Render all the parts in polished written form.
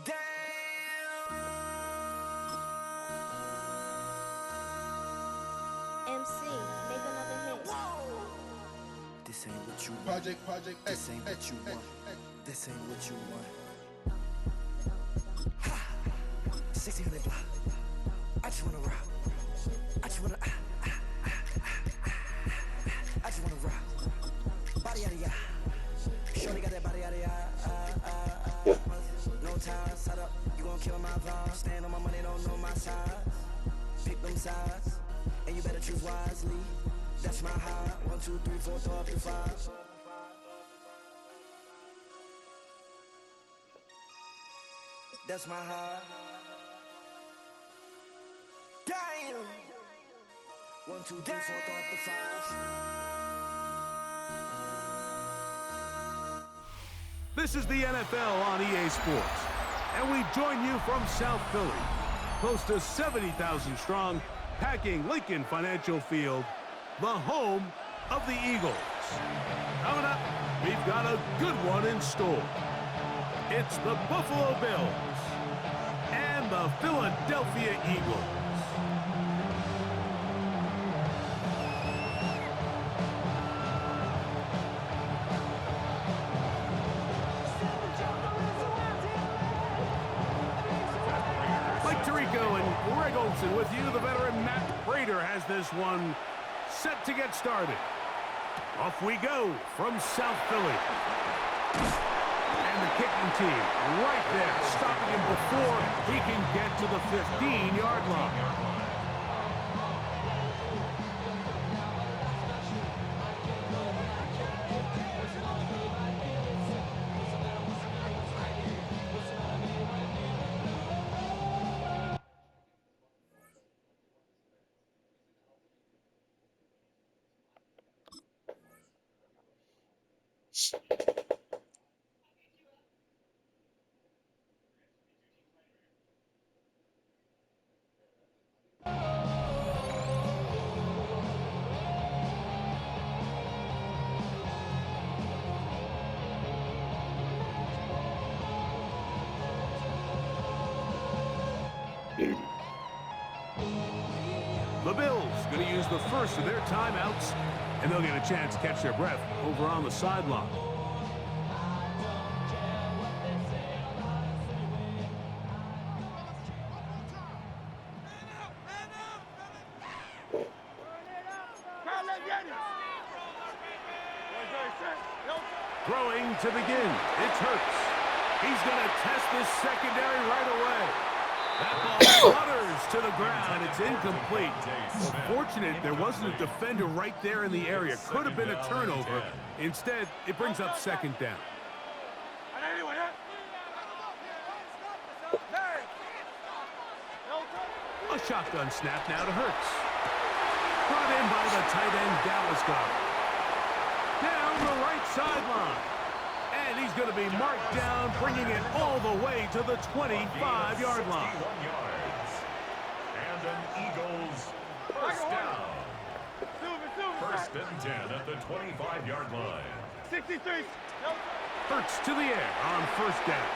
Damn. MC, make another hit. This ain't what you want. Project This ain't what you want. This ain't what you want. Ha! 1600 block. I just wanna rock. I just wanna I just wanna rock. Body out of ya. Shorty got that body out of ya. No time, set up. You gon' kill my vibe. Stand on my money, don't know my size. Pick them sides, and you better choose wisely. That's my high. 1, 2, 3, 4, throw up your 5. That's my high. Damn. 1, 2, 3, 4, throw up the 5. This is the NFL on EA Sports, and we join you from South Philly, close to 70,000 strong, packing Lincoln Financial Field, the home of the Eagles. Coming up, we've got a good one in store. It's the Buffalo Bills and the Philadelphia Eagles. Greg Olsen with you. The veteran Matt Prater has this one set to get started. Off we go from South Philly. And the kicking team right there, stopping him before he can get to the 15-yard line. The Bills going to use the first of their timeouts, and they'll get a chance to catch their breath over on the sideline. Throwing to begin, it's Hurts. He's going to test this secondary right away. That ball flutters to the ground. It's incomplete. Well, fortunate there wasn't a defender right there in the area. Could have been a turnover. Instead, it brings up second down. A shotgun snap now to Hurts. Brought in by the tight end Dallas Goedert. Down the right sideline. And he's going to be marked down, bringing it all the way to the 25-yard line. And an Eagles first down. First and 10 at the 25-yard line. 63. Hurts to the air on first down.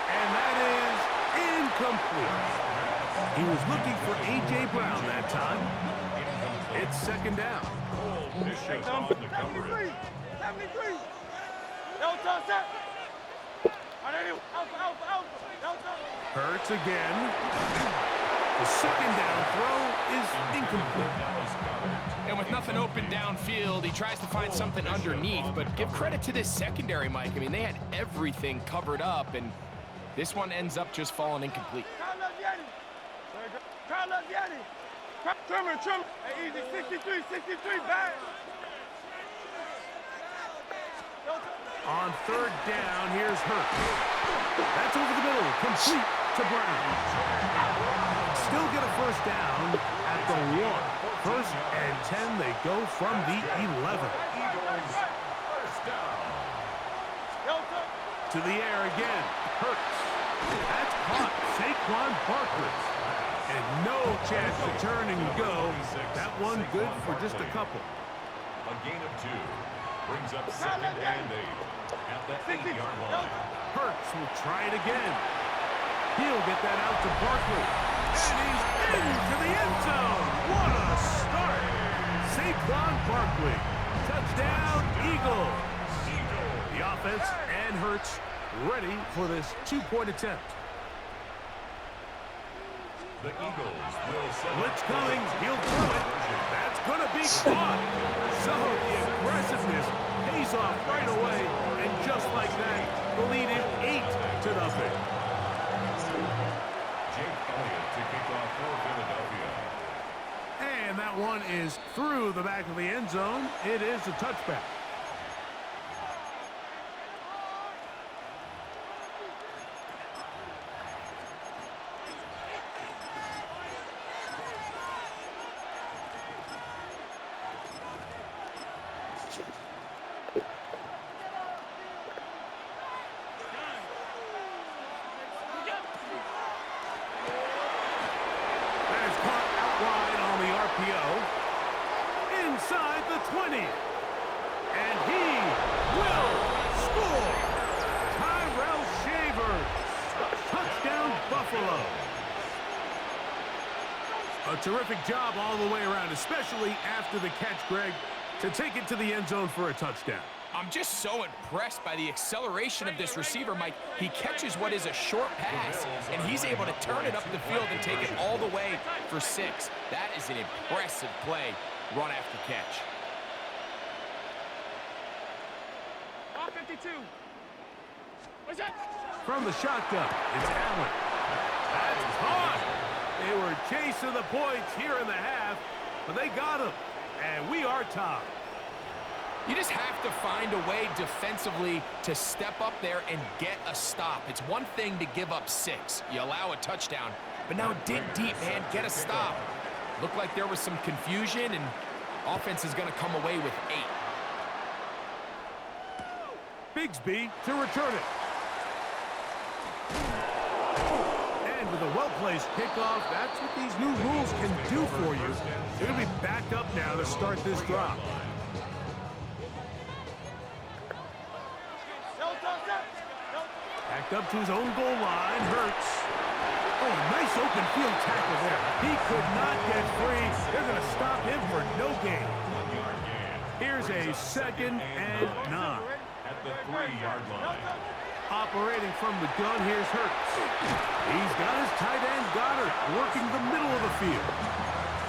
And that is incomplete. He was looking for A.J. Brown that time. It's second down. Bishop on the coverage. 73. Hurts again. The second down throw is incomplete. And with nothing open downfield, he tries to find something underneath. But give credit to this secondary, Mike. I mean, they had everything covered up, and this one ends up just falling incomplete. Trimmer. Hey, easy. 63, back. On third down, here's Hurts. That's over the middle, complete to Brown. Still get a first down at the 1. First and 10, they go from the 11. To the air again, Hurts. That's Saquon Barkley. And no chance to turn and go. That one good for just a couple. A gain of 2 brings up 2nd and 8 at the 8-yard line. Hurts will try it again. He'll get that out to Barkley. And he's into the end zone. What a start. Saquon Barkley. Touchdown, Eagles. The offense and Hurts ready for this 2-point attempt. The Eagles will send Blitz coming. He'll throw it. That's going to be caught. So the aggressiveness pays off right away. And just like that, the lead is 8-0. Jake Elliott to kick off for Philadelphia. And that one is through the back of the end zone. It is a touchback. Inside the 20. And he will score. Tyrell Shaver. Touchdown, Buffalo. A terrific job all the way around, especially after the catch, Greg, to take it to the end zone for a touchdown. I'm just so impressed by the acceleration of this receiver, Mike. He catches what is a short pass, and he's able to turn it up the field and take it all the way for 6. That is an impressive play, run after catch. 52. What's that? From the shotgun, it's Allen. That's caught. They were chasing the points here in the half, but they got him, and we are tied. You just have to find a way defensively to step up there and get a stop. It's one thing to give up 6. You allow a touchdown, but now dig deep, man, get a stop. Looked like there was some confusion, and offense is going to come away with 8. Bigsby to return it. And with a well-placed kickoff, that's what these new rules can do for you. They're going to be back up now to start this drive. Backed up to his own goal line, Hurts. Oh, a nice open field tackle there. He could not get free. They're going to stop him for no gain. Here's a 2nd and 9. At the 3-yard line. Operating from the gun, here's Hurts. He's got his tight end Goddard working the middle of the field.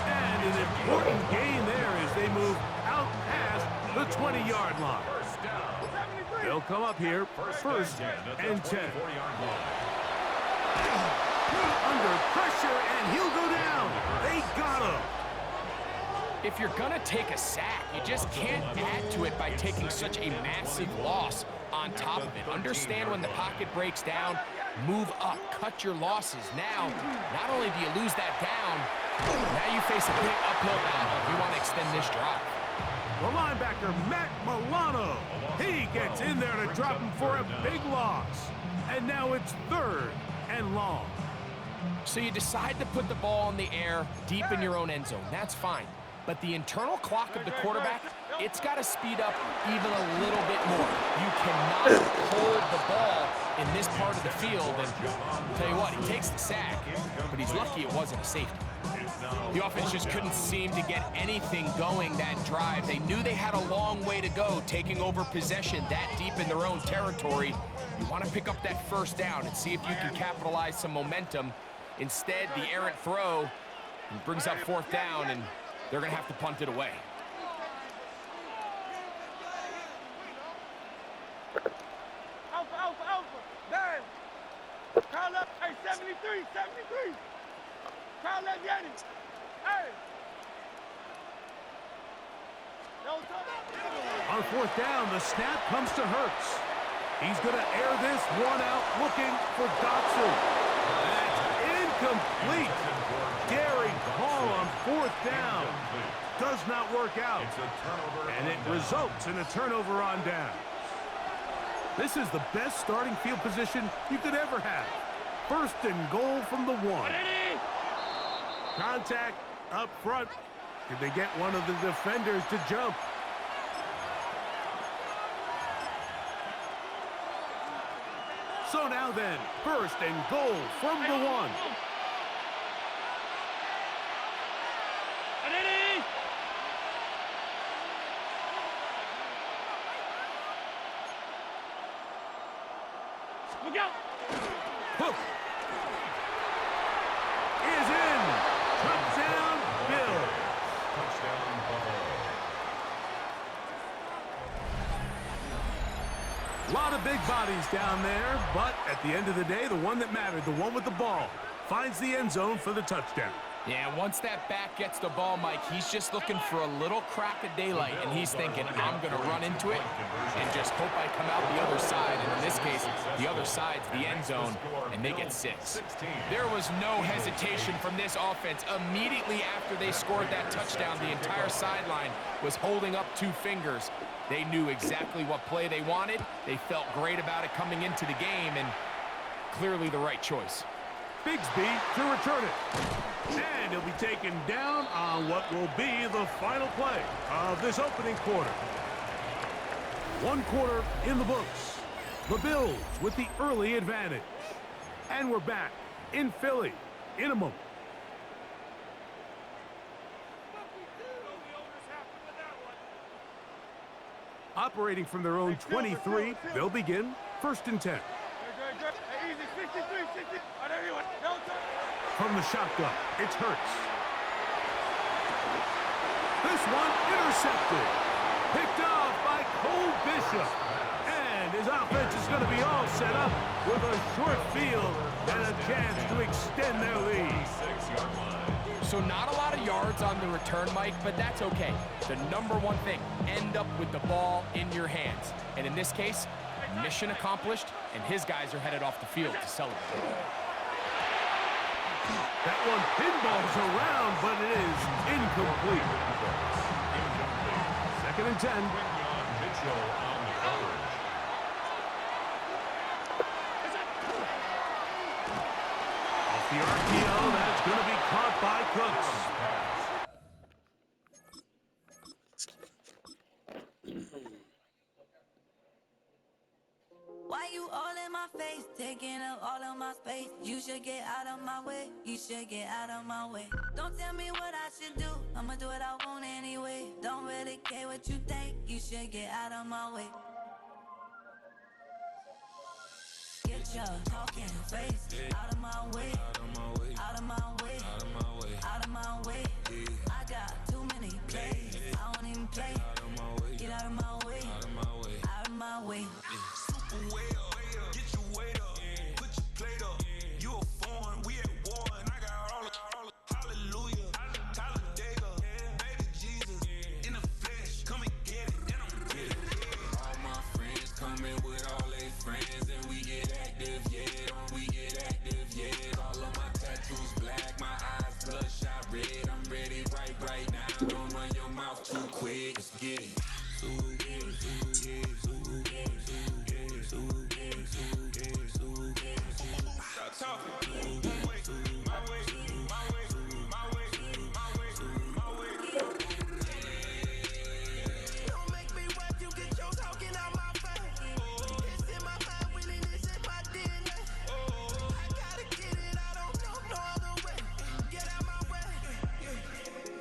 And an important gain there as they move out past the 20-yard line. They'll come up here, 1st and 10. Under pressure, and he'll go down. They got him. If you're going to take a sack, you just can't add to it by taking such a massive loss on top of it. Understand when the pocket breaks down, move up, cut your losses. Now, not only do you lose that down, now you face a big uphill battle if you want to extend this drive. The linebacker, Matt Milano. He gets in there to drop him for a big loss. And now it's 3rd and long. So you decide to put the ball in the air deep in your own end zone. That's fine. But the internal clock of the quarterback, it's got to speed up even a little bit more. You cannot hold the ball in this part of the field. And I'll tell you what, he takes the sack, but he's lucky it wasn't a safety. The offense just couldn't seem to get anything going that drive. They knew they had a long way to go, taking over possession that deep in their own territory. You want to pick up that 1st down and see if you can capitalize some momentum. Instead, the errant throw brings up 4th down, and they're going to have to punt it away. Alpha. Down. Carl up. Hey, 73. Carl up, Yanni. Hey. On 4th down, the snap comes to Hurts. He's going to air this one out, looking for Dotson. That's incomplete. Daring call on 4th down. Does not work out. And it results in a turnover on down. This is the best starting field position you could ever have. First and goal from the 1. Contact up front. Did they get one of the defenders to jump? So now then, first and goal from the 1. Look out! Hook is in. Touchdown, Bill. Touchdown, Buffalo. A lot of big bodies down there, but at the end of the day, the one that mattered, the one with the ball, finds the end zone for the touchdown. Yeah, once that back gets the ball, Mike, he's just looking for a little crack of daylight, and he's thinking, I'm going to run into it and just hope I come out the other side. And in this case, the other side's the end zone, and they get 6. There was no hesitation from this offense. Immediately after they scored that touchdown, the entire sideline was holding up 2 fingers. They knew exactly what play they wanted. They felt great about it coming into the game, and clearly the right choice. Bigsby to return it. And he'll be taken down on what will be the final play of this opening quarter. 1 quarter in the books. The Bills with the early advantage. And we're back in Philly in a moment. Operating from their own 23, they'll begin first and 10. Easy, 63, 60. Oh, there you went. Don't touch. From the shotgun, it's Hurts. This one intercepted. Picked off by Cole Bishop. And his offense is going to be all set up with a short field and a chance to extend their lead. 6-yard line. So not a lot of yards on the return, Mike, but that's okay. The number one thing, end up with the ball in your hands. And in this case, mission accomplished, and his guys are headed off the field to celebrate. That one pinballs around, but it is incomplete. Second and 10. Mitchell on the coverage. Off the RPO, that's going to be caught by Cooks. Why you all in my face, taking up all of my space? You should get out of my way, you should get out of my way. Don't tell me what I should do, I'ma do what I want anyway. Don't really care what you think, you should get out of my way. Get your talking face out of my way, out of my way, out of my way, out of my way, out of my way. I got too many plays, I don't even play. Get out of my way, out of my way, out of my way. Way up, get your weight up, put your plate up. You a foreign, we at war, and I got all the hallelujah, Talladega, baby Jesus, in the flesh, come and get it, and I'm with it. All my friends coming with all their friends, and we get active, yeah, don't we get active, yeah. All of my tattoos black, my eyes bloodshot red, I'm ready right now. Don't run your mouth too quick, let's get it. Stop talking. My way, my way, my way, my way, my way, my way. Don't make me rap, you get your talking out my face. It's in my mind, winning this in my DNA. I gotta get it, I don't know no other way. Get out my way.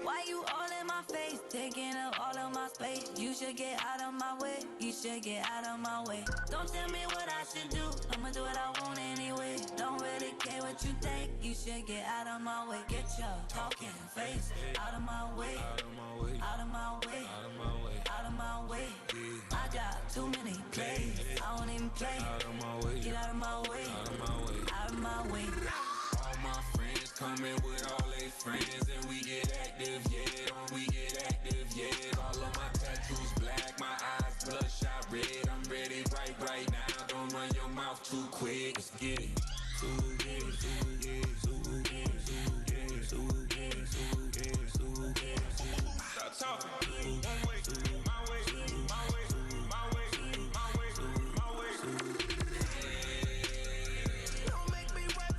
Why you all in my face, taking up all of my space? You should get out of my way, you should get out of my way. Don't tell me what I should do, I'ma do what I want anyway. Don't really care what you think, you should get out of my way. Get your talking face out of my way, out of my way, out of my way, out of my way, out of my way. I got too many plays, I don't even play. Get out of my way, out of my way, out of my way. All my friends coming with all their friends, and we get active, yeah, don't we get active, yeah. All of my tattoos black, my eyes bloodshot red, I'm ready right now. Don't run your mouth too quick, let's get it. Stop talking. One way, my way, my way, my way, my way, my way. Don't make me rap,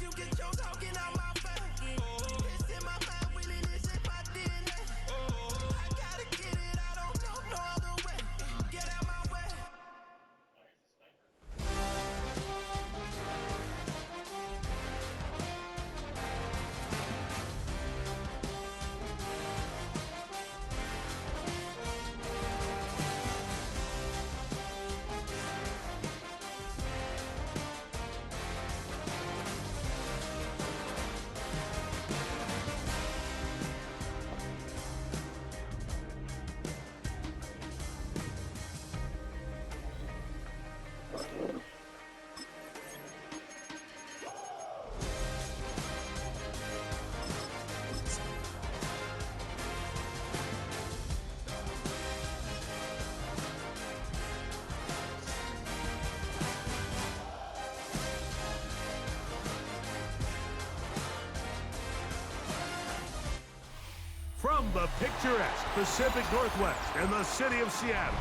From the picturesque Pacific Northwest and the city of Seattle,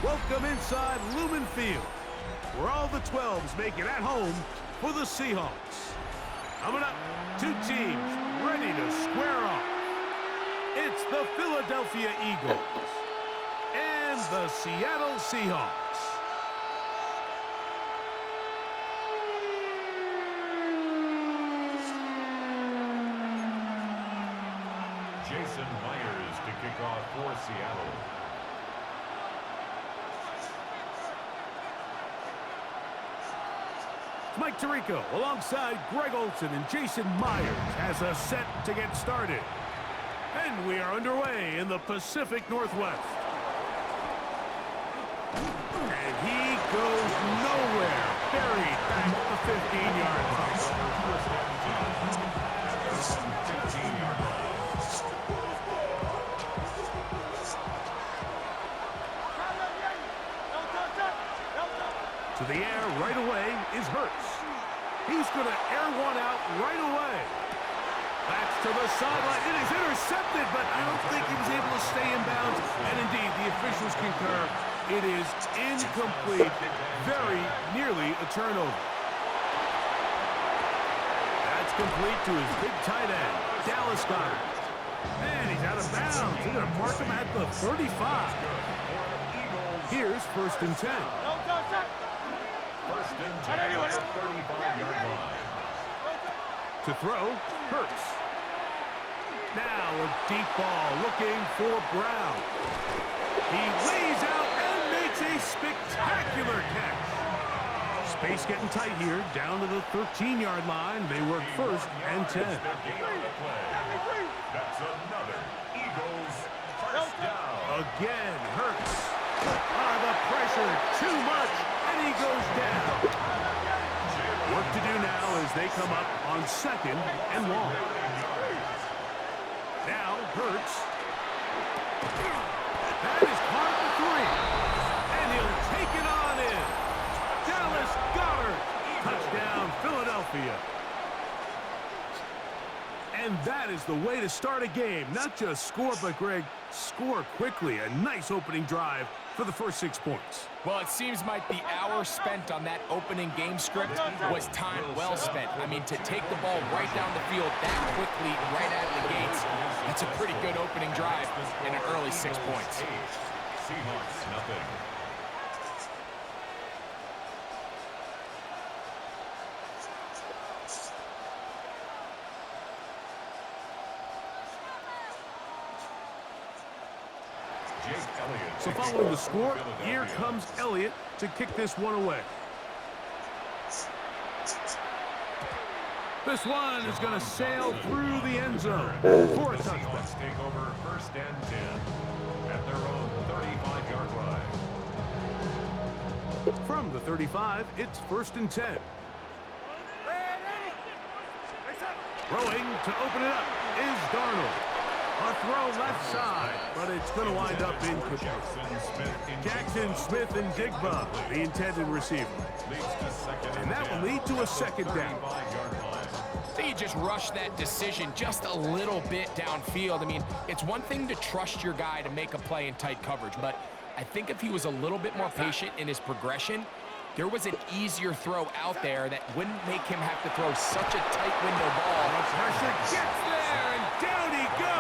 welcome inside Lumen Field, where all the 12s make it at home for the Seahawks. Coming up, two teams ready to square off. It's the Philadelphia Eagles and the Seattle Seahawks. Jason Myers to kick off for Seattle. Mike Tirico alongside Greg Olsen and Jason Myers has us set to get started. And we are underway in the Pacific Northwest. And he goes nowhere, buried back at the 15-yard line. 15-yard line. To the air right away is Hurts. He's going to air one out right away. That's to the sideline. It is intercepted, but I don't think he was able to stay in bounds. And indeed, the officials concur. It is incomplete. Very nearly a turnover. That's complete to his big tight end, Dallas Goedert. And he's out of bounds. They're going to mark him at the 35. Here's 1st and 10. First and 10 at the 35-yard line. To throw, Hurts. Now a deep ball looking for Brown. He lays out and makes a spectacular catch. Space getting tight here, down to the 13-yard line. They work 1st and 10. That's another Eagles first down. Again, Hurts. The pressure, too much, and he goes down. Work to do now as they come up on 2nd and long. Now, Hurts. That is caught at the 3. And he'll take it on in. Dallas Goedert. Touchdown, Philadelphia. And that is the way to start a game. Not just score, but, Greg, score quickly. A nice opening drive for the first 6 points. Well, it seems, Mike, the hour spent on that opening game script was time well spent. I mean, to take the ball right down the field that quickly, right out of the gates, that's a pretty good opening drive and an early 6 points. Seahawks, nothing. So following the score, here comes Elliott to kick this one away. This one is going to sail through the end zone for a touchdown. Seahawks take over 1st and 10 at their own 35-yard line. From the 35, it's 1st and 10. Throwing to open it up is Darnold. A throw left side, but it's going to wind up incomplete. Jackson Smith and Digba, the intended receiver. And that will lead to a 2nd down. They just rushed that decision just a little bit downfield. I mean, it's one thing to trust your guy to make a play in tight coverage, but I think if he was a little bit more patient in his progression, there was an easier throw out there that wouldn't make him have to throw such a tight window ball. The pressure gets there, and down he goes.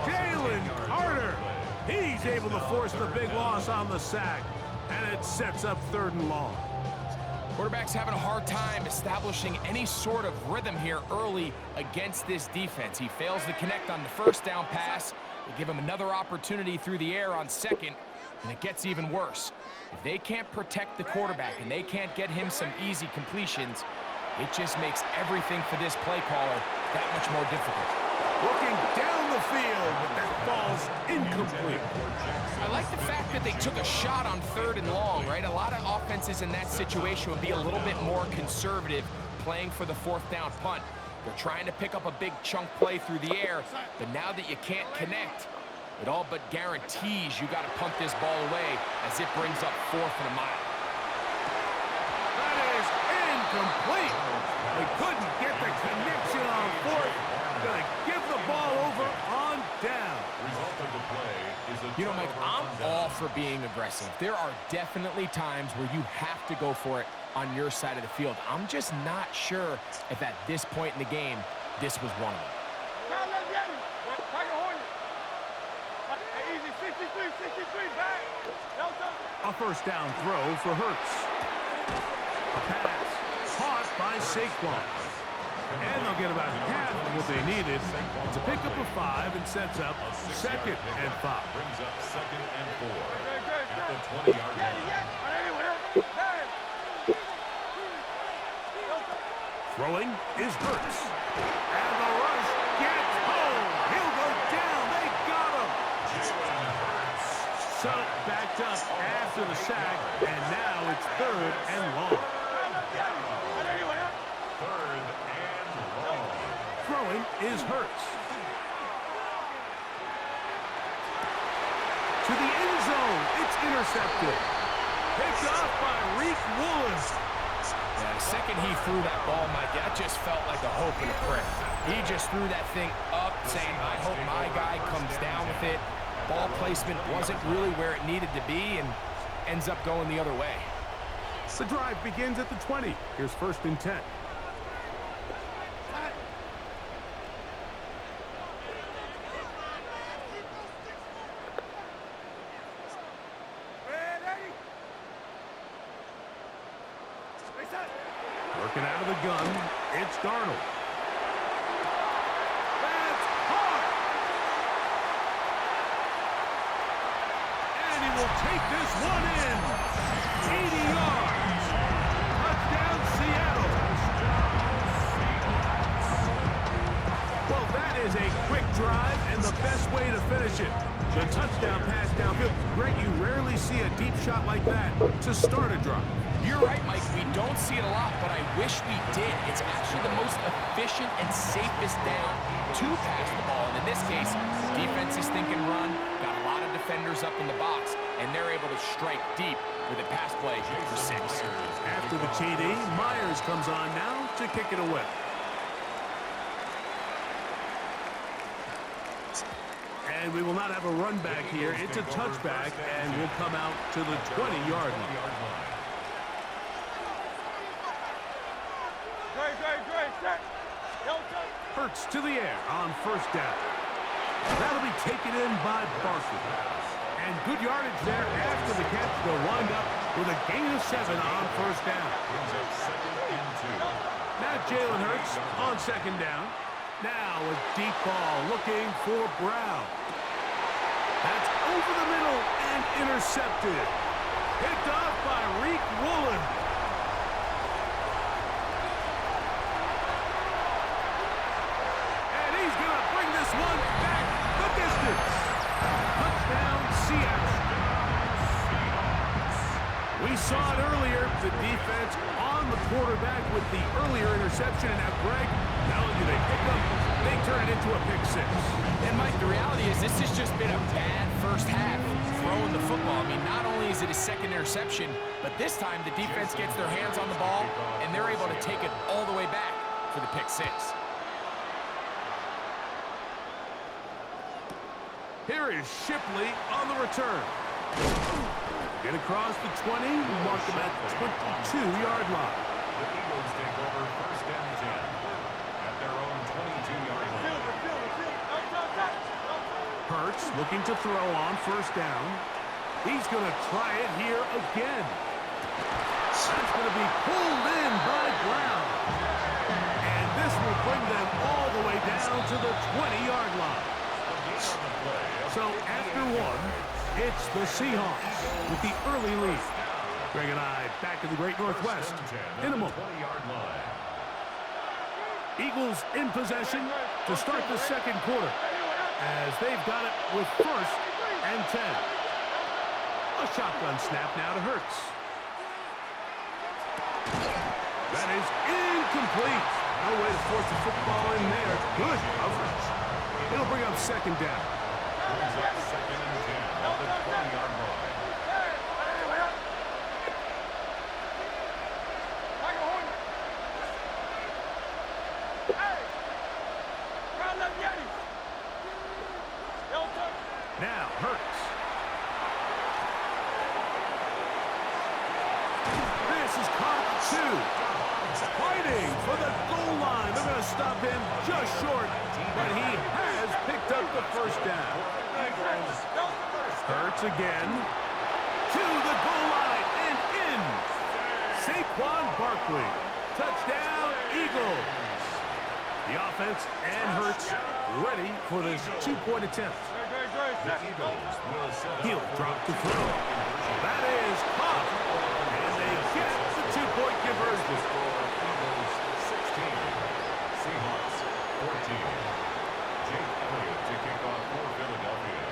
Jalen Carter. He's able to force the big loss on the sack, and it sets up 3rd and long. Quarterback's having a hard time establishing any sort of rhythm here early against this defense. He fails to connect on the 1st down pass. They give him another opportunity through the air on 2nd, and it gets even worse. If they can't protect the quarterback and they can't get him some easy completions, it just makes everything for this play caller that much more difficult. Looking down the field, but that ball's incomplete. I like the fact that they took a shot on 3rd and long, right? A lot of offenses in that situation would be a little bit more conservative playing for the 4th down punt. They're trying to pick up a big chunk play through the air, but now that you can't connect, it all but guarantees you got to punt this ball away as it brings up 4th and a mile. That is incomplete. They couldn't get the connection on 4th. Gonna give the ball You know, Mike, I'm all for being aggressive. There are definitely times where you have to go for it on your side of the field. I'm just not sure if at this point in the game, this was one of them. A first down throw for Hurts. A pass caught by Saquon. And they'll get about half of what they needed to pick up a 5 and sets up 2nd and 5. Brings up 2nd and 4 at the 20-yard line. Throwing is Hurts. And the rush gets home. He'll go down. They got him. So backed up after the sack, and now it's 3rd and long. 3rd and long. Throwing is Hurts. To the end zone. It's intercepted. Picked off by Reek Woolen. Yeah, the second he threw that ball, Mike, that just felt like a hope and a prayer. He just threw that thing up, saying, I hope my guy comes down with it. Ball placement wasn't really where it needed to be and ends up going the other way. The drive begins at the 20. Here's 1st and 10. Working out of the gun, it's Darnold. That's hard. And he will take this one in. 80 yards. Touchdown, Seattle. Well, that is a quick drive and the best way to finish it. The touchdown pass downfield. Greg, you rarely see a deep shot like that to start a drive. You're right, Mike. We don't see it a lot, but I wish we did. It's actually the most efficient and safest down to pass the ball. And in this case, defense is thinking run, got a lot of defenders up in the box, and they're able to strike deep with a pass play for 6. After the TD, Myers comes on now to kick it away. And we will not have a run back here. It's a touchback, and we'll come out to the 20-yard line. Hurts to the air on 1st down. That'll be taken in by Barkley. And good yardage there after the catch. They'll wind up with a gain of 7 on 1st down. Now Jalen Hurts on 2nd down. Now a deep ball looking for Brown. That's over the middle and intercepted. Picked off by Reek Woolen. And he's going to bring this one back the distance. Touchdown, Seattle. We saw it earlier, the defense on the quarterback with the earlier interception. And now, Greg, not only do they pick up, they turn it into a pick 6. And, Mike, the reality is this has just been a bad first half throwing the football. I mean, not only is it a 2nd interception, but this time the defense gets their hands on the ball, and they're able to take it all the way back for the pick 6. Here is Shipley on the return. Get across the 20, mark them at the 22-yard line. The Eagles take over 1st and 10 at their own 22-yard line. Hurts looking to throw on 1st down. He's going to try it here again. That's going to be pulled in by Brown. And this will bring them all the way down to the 20-yard line. So after 1, it's the Seahawks with the early lead. Greg and I back in the Great Northwest in a moment. Eagles in possession to start the 2nd quarter as they've got it with 1st and 10. A shotgun snap now to Hurts. That is incomplete. No way to force the football in there. Good coverage. It'll bring up 2nd down. Brings up 2nd and 10 at the 20-yard line. Now Hurts for the goal line. They're going to stop him just short, but he has picked up the first down. Hurts again. To the goal line and in. Saquon Barkley. Touchdown, Eagles. The offense and Hurts ready for this two-point attempt. He'll drop to throw. That is caught. And they get the two-point conversion. Eagles 16, Seahawks 14. Jake Elliott to kick off for Philadelphia.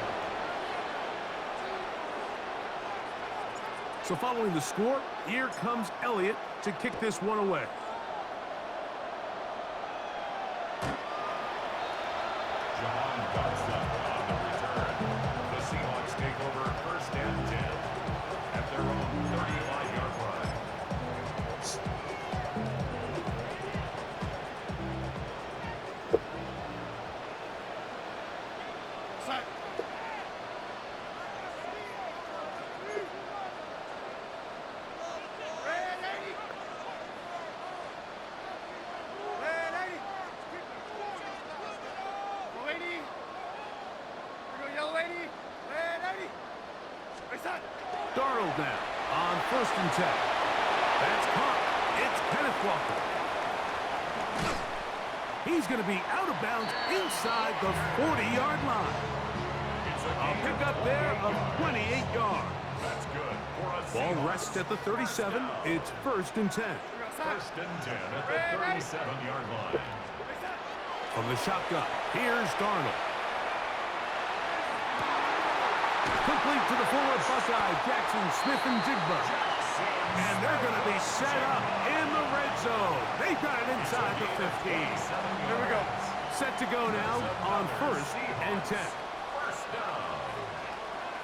So following the score, here comes Elliott to kick this one away. Jahan Dotson on the return. The Seahawks take over first and 10 at their own 35-yard line. Darnold now on first and 10. That's caught. It's Kenneth Walker. He's going to be out of bounds inside the 40-yard line. A pickup there of 28 yards. That's good for a Ball Seahawks. rests at the 37. It's first and 10. First and 10 at the 37-yard line. From the shotgun, here's Darnold. Complete to the former Buckeye, Jackson, Smith, and Jigba. And they're going to be set up in the red zone. They've got it inside the 15. Here we go. Set to go now on first and 10. First down.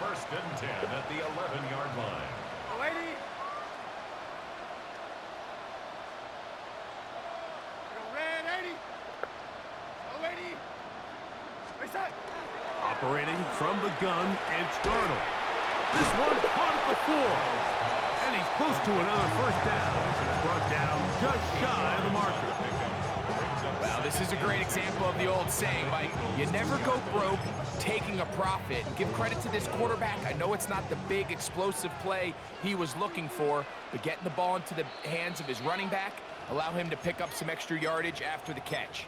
First and 10 at the 11-yard line. Operating from the gun, it's Darnold. This one caught at the 4. And he's close to another first down. It's brought down just shy of the marker. Well, this is a great example of the old saying, Mike. You never go broke taking a profit. Give credit to this quarterback. I know it's not the big explosive play he was looking for, but getting the ball into the hands of his running back, allow him to pick up some extra yardage after the catch.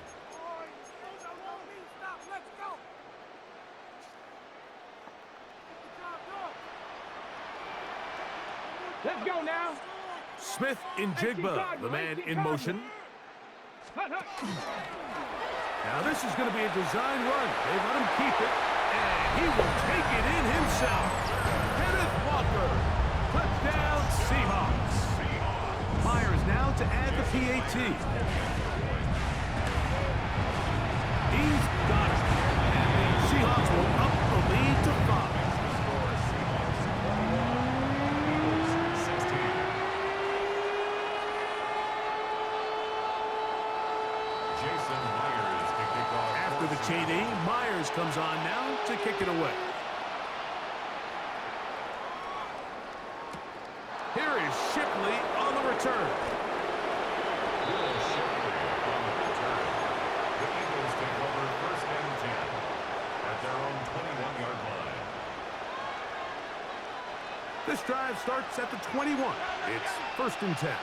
Let's go now. Smith in Jigba, the man in motion. Now this is going to be a design run. They let him keep it, and he will take it in himself. Kenneth Walker, touchdown Seahawks. Myers now to add the PAT. He's got it, and the Seahawks will up the lead to 5. After the TD, Myers comes on now to kick it away. Here is Shipley on the return. The Eagles take over first and 10 at their own 21-yard line. This drive starts at the 21. It's first and 10.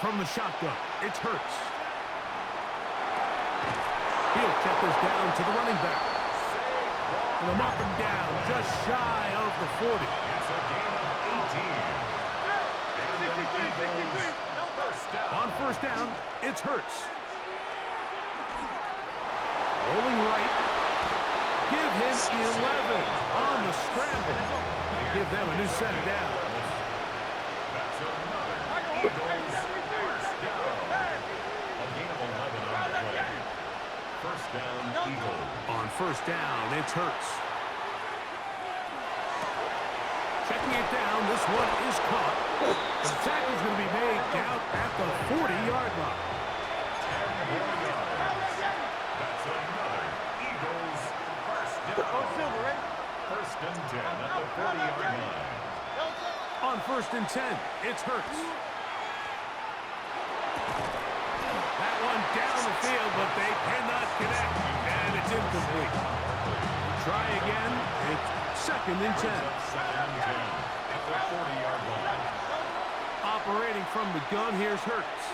From the shotgun, it's Hurts. He'll check this down to the running back. And they'll knock him down just shy of the 40. It's a gain of 18. On first down, it's Hurts. Rolling right. Give him 11 on the scramble. They give them a new set of downs. That's another Eagles first down. A gain of 11 on the play. First down, Eagles. On first down, it's Hurts. Checking it down, this one is caught. The tackle is going to be made down at the 40-yard line. 10 more yards. That's another Eagles first down. First and 10 at the 40-yard line. On first and 10, it's Hurts. field, but they cannot connect, and it's incomplete. Try again. It's 2nd and 10. Second and 10 at the 40-yard line. Operating from the gun, here's Hurts.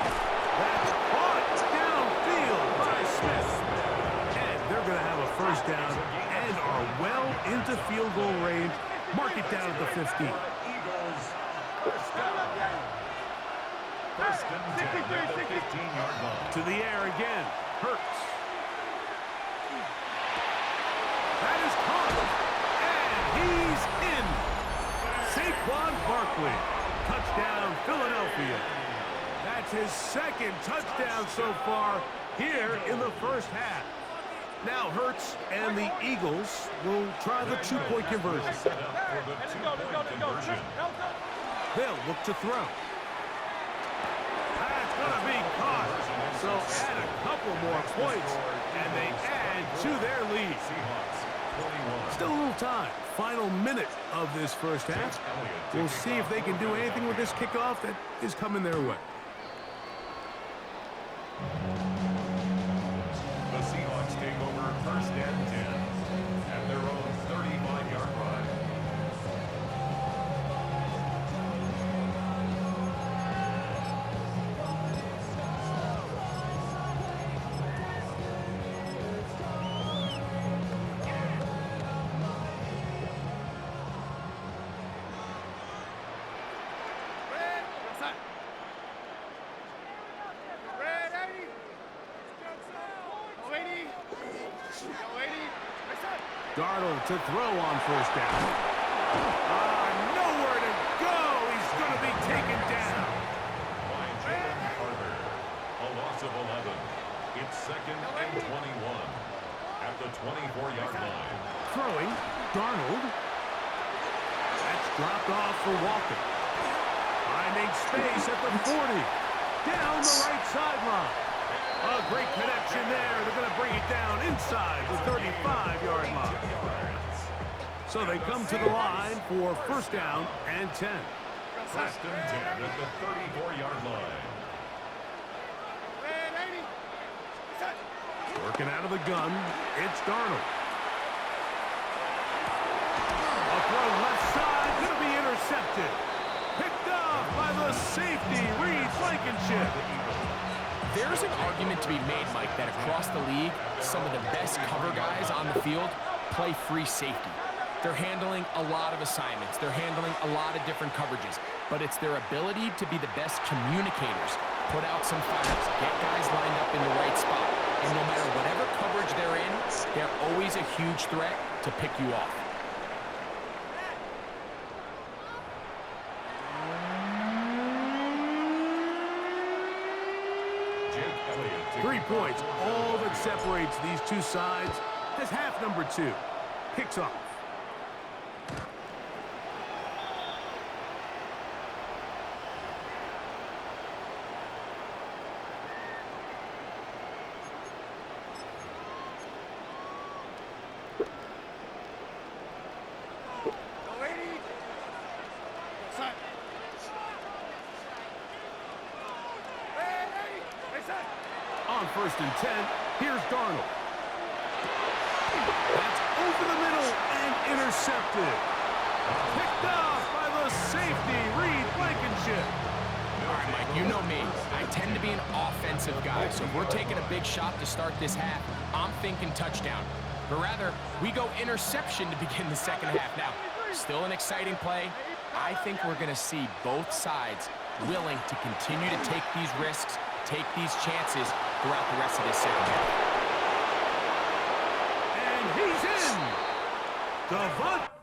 That's caught downfield by Smith. And they're going to have a first down and are well into field goal range. Mark it down at the 15. Eagles, first down. First and 10 at the 15-yard line. To the air again. Hurts. That is caught. And he's in. Saquon Barkley. Touchdown, Philadelphia. That's his 2nd touchdown so far here in the first half. Now Hurts and the Eagles will try the 2-point conversion. Set up for the 2-point conversion. They'll look to throw. That's going to be caught. So add a couple more points, and they add to their lead. Seahawks, 21. Still a little time. Final minute of this first half. We'll see if they can do anything with this kickoff that is coming their way. The Seahawks take over first and 10 at their own 35-yard line. Darnold to throw on first down. Nowhere to go. He's going to be taken down. By Jalen Carter. A loss of 11. It's 2nd and 21 at the 24-yard line. Throwing. Darnold. That's dropped off for Walker. Finding space at the 40. Down the right sideline. A great connection there. They're going to bring it down inside the 35-yard line. So they come to the line for first down and 10. First and 10 at the 34-yard line. Working out of the gun, it's Darnold. A throw left side, going to be intercepted. Picked off by the safety, Reed Blankenship. There's an argument to be made, Mike, that across the league, some of the best cover guys on the field play free safety. They're handling a lot of assignments. They're handling a lot of different coverages. But it's their ability to be the best communicators, put out some fires, get guys lined up in the right spot. And no matter whatever coverage they're in, they're always a huge threat to pick you off. 3 points, all that separates these two sides, as half number 2 kicks off. On first and 10, here's Darnold. That's over the middle and intercepted. Picked off by the safety, Reed Blankenship. All right, Mike, you know me. I tend to be an offensive guy, so if we're taking a big shot to start this half, I'm thinking touchdown. But rather, we go interception to begin the second half. Now, still an exciting play. I think we're going to see both sides willing to continue to take these risks, take these chances throughout the rest of this second half. And he's in. Devontae